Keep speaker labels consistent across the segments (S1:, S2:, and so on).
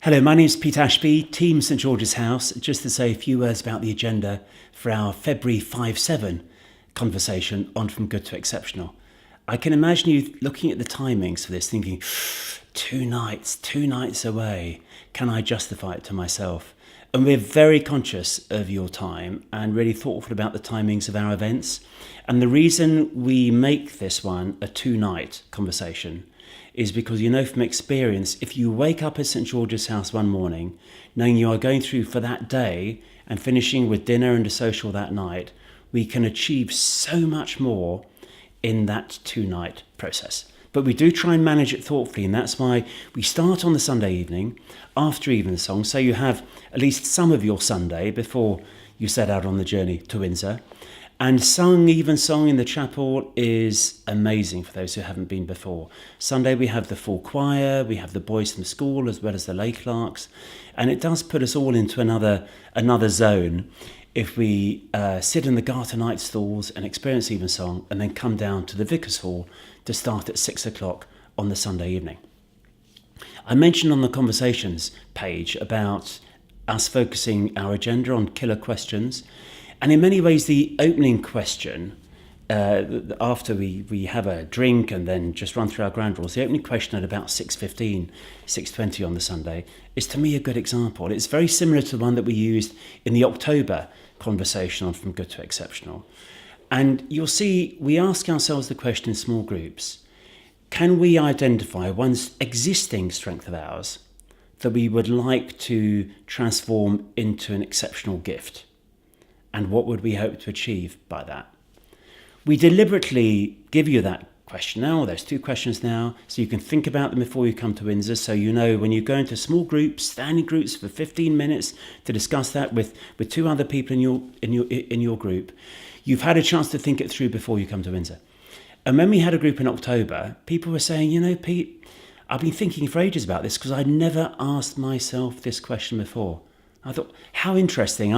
S1: Hello, my name is Pete Ashby, Team St George's House. Just to say a few words about the agenda for our February 5/7 conversation on From Good to Exceptional. I can imagine you looking at the timings for this thinking, 2 nights away, can I justify it to myself? And we're very conscious of your time and really thoughtful about the timings of our events. And the reason we make this one a 2-night conversation is because you know from experience, if you wake up at St George's House one morning, knowing you are going through for that day and finishing with dinner and a social that night, we can achieve so much more in that 2-night process. But we do try and manage it thoughtfully, and that's why we start on the Sunday evening after Evensong, so you have at least some of your Sunday before you set out on the journey to Windsor. And sung Evensong in the chapel is amazing for those who haven't been before. Sunday we have the full choir, we have the boys from school as well as the lay clerks, and it does put us all into another zone if we sit in the Garter Night stalls and experience Evensong and then come down to the Vicar's Hall to start at 6 o'clock on the Sunday evening. I mentioned on the conversations page about us focusing our agenda on killer questions. And in many ways, the opening question, after we have a drink and then just run through our ground rules, the opening question at about 6:15, 6:20 on the Sunday is to me a good example. It's very similar to the one that we used in the October conversation on From Good to Exceptional. And you'll see we ask ourselves the question in small groups, can we identify one existing strength of ours that we would like to transform into an exceptional gift? And what would we hope to achieve by that? We deliberately give you that question now, there's 2 questions now, so you can think about them before you come to Windsor, so you know when you go into small groups, standing groups for 15 minutes to discuss that with 2 other people in your group, you've had a chance to think it through before you come to Windsor. And when we had a group in October, people were saying, Pete, I've been thinking for ages about this because I'd never asked myself this question before. I thought, how interesting.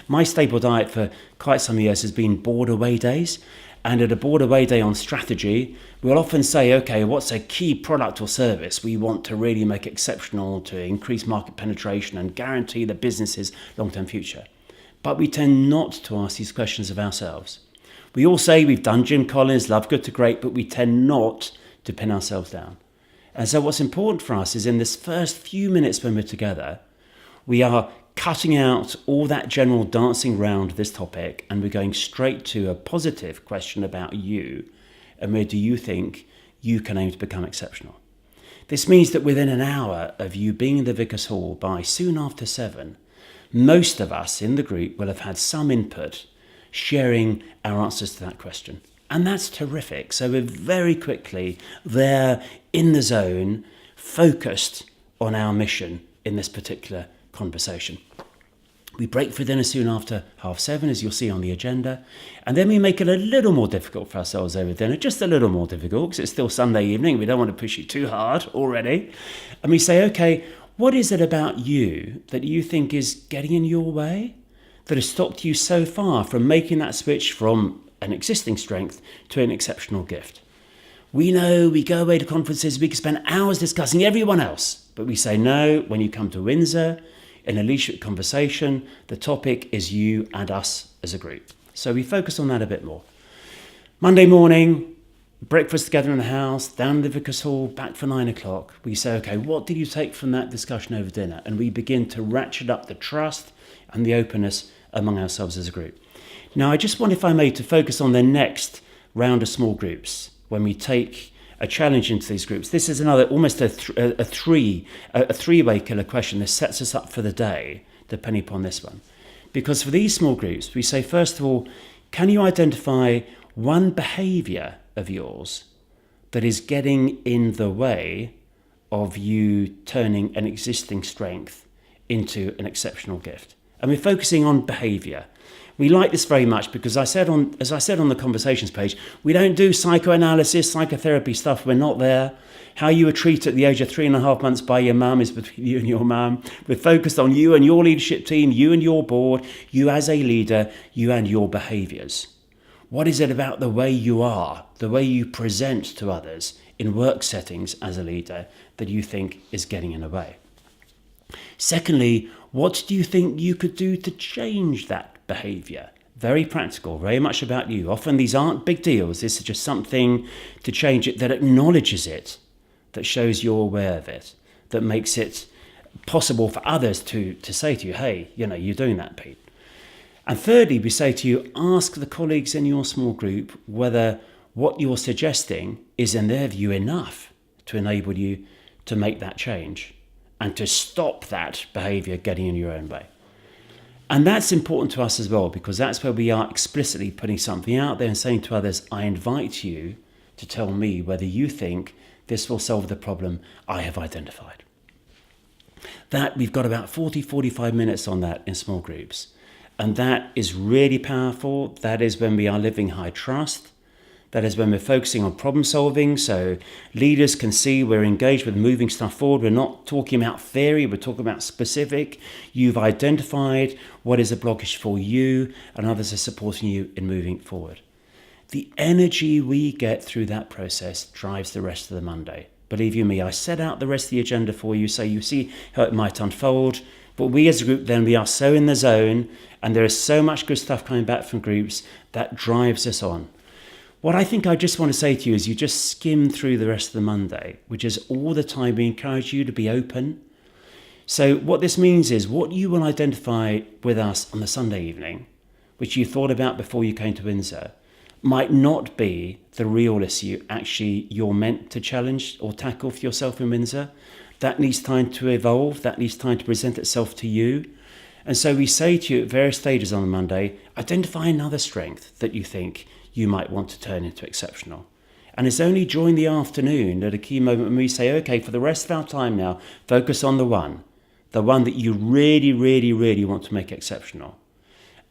S1: My staple diet for quite some years has been board away days. And at a board away day on strategy, we'll often say, okay, what's a key product or service we want to really make exceptional to increase market penetration and guarantee the business's long-term future? But we tend not to ask these questions of ourselves. We all say we've done Jim Collins, love good to great, but we tend not to pin ourselves down. And so what's important for us is in this first few minutes when we're together, we are cutting out all that general dancing around this topic and we're going straight to a positive question about you and where do you think you can aim to become exceptional. This means that within an hour of you being in the Vicar's Hall by soon after 7, most of us in the group will have had some input sharing our answers to that question. And that's terrific. So we're very quickly there in the zone, focused on our mission in this particular conversation. We break for dinner soon after 7:30, as you'll see on the agenda, and then we make it a little more difficult for ourselves over dinner, just a little more difficult because it's still Sunday evening. We don't want to push you too hard already. And we say, okay, what is it about you that you think is getting in your way that has stopped you so far from making that switch from an existing strength to an exceptional gift? We know we go away to conferences, we can spend hours discussing everyone else, but we say no, when you come to Windsor, in a leadership conversation, the topic is you and us as a group. So we focus on that a bit more. Monday morning, breakfast together in the house, down in the Vicar's Hall, back for 9 o'clock. We say, okay, what did you take from that discussion over dinner? And we begin to ratchet up the trust and the openness among ourselves as a group. Now, I just want, if I may, to focus on the next round of small groups when we take a challenge into these groups. This is another almost a three-way killer question. This sets us up for the day, depending upon this one. Because for these small groups, we say, first of all, can you identify one behaviour of yours that is getting in the way of you turning an existing strength into an exceptional gift? And we're focusing on behaviour. We like this very much because as I said on the conversations page, we don't do psychoanalysis, psychotherapy stuff. We're not there. How you were treated at the age of 3.5 months by your mum is between you and your mum. We're focused on you and your leadership team, you and your board, you as a leader, you and your behaviours. What is it about the way you are, the way you present to others in work settings as a leader that you think is getting in the way? Secondly, what do you think you could do to change that behavior? Very practical, very much about you. Often these aren't big deals. This is just something to change it that acknowledges it, that shows you're aware of it, that makes it possible for others to say to you, hey, you're doing that, Pete. And thirdly, we say to you, ask the colleagues in your small group whether what you're suggesting is, in their view, enough to enable you to make that change and to stop that behavior getting in your own way. And that's important to us as well, because that's where we are explicitly putting something out there and saying to others, I invite you to tell me whether you think this will solve the problem I have identified. That we've got about 45 minutes on that in small groups. And that is really powerful. That is when we are living high trust. That is when we're focusing on problem solving, so leaders can see we're engaged with moving stuff forward. We're not talking about theory, we're talking about specific. You've identified what is a blockage for you, and others are supporting you in moving forward. The energy we get through that process drives the rest of the Monday. Believe you me, I set out the rest of the agenda for you so you see how it might unfold. But we as a group then, we are so in the zone, and there is so much good stuff coming back from groups that drives us on. What I think I just want to say to you is you just skim through the rest of the Monday, which is all the time we encourage you to be open. So what this means is what you will identify with us on the Sunday evening, which you thought about before you came to Windsor, might not be the real issue actually you're meant to challenge or tackle for yourself in Windsor. That needs time to evolve. That needs time to present itself to you. And so we say to you at various stages on the Monday, identify another strength that you think you might want to turn into exceptional. And it's only during the afternoon at a key moment when we say, okay, for the rest of our time now, focus on the one that you really, really, really want to make exceptional.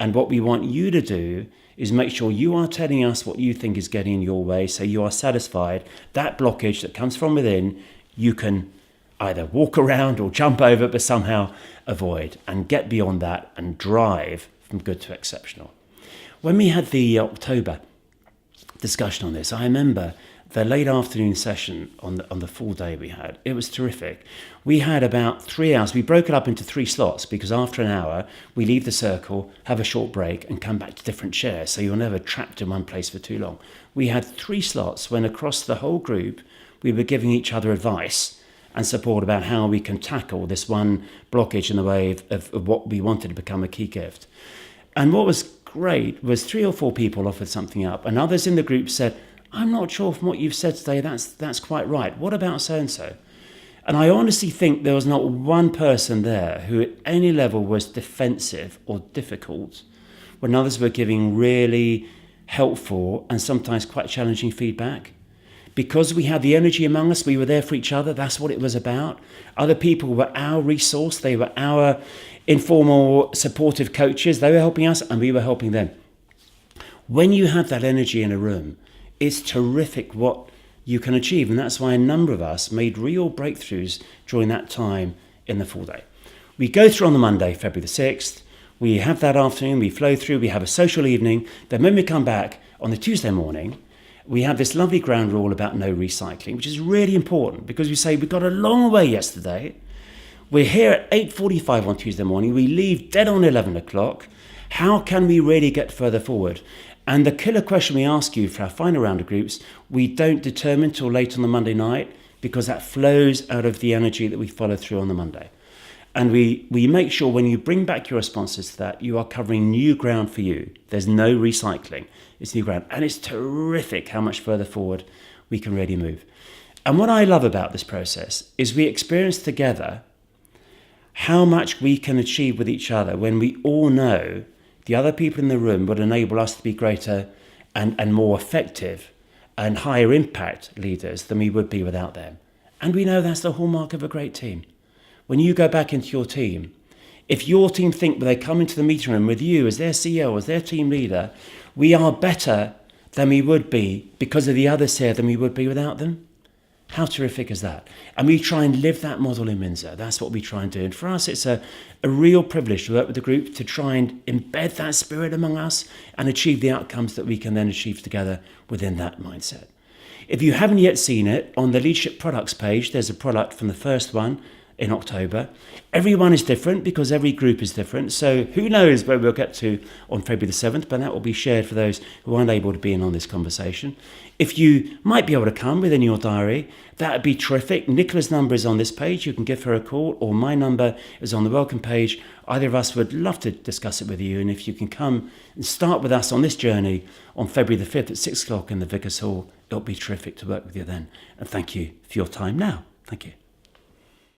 S1: And what we want you to do is make sure you are telling us what you think is getting in your way, so you are satisfied that blockage that comes from within, you can either walk around or jump over, but somehow avoid and get beyond that and drive from good to exceptional. When we had the October discussion on this, I remember the late afternoon session on the full day we had. It was terrific. We had about 3 hours. We broke it up into 3 slots because after an hour, we leave the circle, have a short break and come back to different chairs. So you're never trapped in one place for too long. We had 3 slots when across the whole group, we were giving each other advice and support about how we can tackle this one blockage in the way of what we wanted to become a key gift. And what was great was 3 or 4 people offered something up, and others in the group said, I'm not sure from what you've said today, that's quite right. What about so-and-so? And I honestly think there was not one person there who at any level was defensive or difficult when others were giving really helpful and sometimes quite challenging feedback. Because we had the energy among us, we were there for each other. That's what it was about. Other people were our resource. They were our informal supportive coaches. They were helping us and we were helping them. When you have that energy in a room, it's terrific what you can achieve. And that's why a number of us made real breakthroughs during that time in the full day. We go through on the Monday, February the 6th. We have that afternoon, we flow through, we have a social evening. Then when we come back on the Tuesday morning, we have this lovely ground rule about no recycling, which is really important because we say we got a long way yesterday. We're here at 8:45 on Tuesday morning. We leave dead on 11 o'clock. How can we really get further forward? And the killer question we ask you for our final round of groups, we don't determine till late on the Monday night because that flows out of the energy that we follow through on the Monday. And we make sure when you bring back your responses to that, you are covering new ground for you. There's no recycling. It's new ground. And it's terrific how much further forward we can really move. And what I love about this process is we experience together how much we can achieve with each other when we all know the other people in the room would enable us to be greater and more effective and higher impact leaders than we would be without them. And we know that's the hallmark of a great team. When you go back into your team, if your team think when they come into the meeting room with you as their CEO, as their team leader, we are better than we would be because of the others here than we would be without them, how terrific is that? And we try and live that model in Windsor. That's what we try and do. And for us, it's a real privilege to work with the group to try and embed that spirit among us and achieve the outcomes that we can then achieve together within that mindset. If you haven't yet seen it, on the Leadership Products page, there's a product from the first one, in October. Everyone is different because every group is different. So who knows where we'll get to on February the 7th, but that will be shared for those who aren't able to be in on this conversation. If you might be able to come within your diary, that would be terrific. Nicola's number is on this page. You can give her a call, or my number is on the welcome page. Either of us would love to discuss it with you. And if you can come and start with us on this journey on February the 5th at 6 o'clock in the Vickers Hall, it'll be terrific to work with you then. And thank you for your time now. Thank you.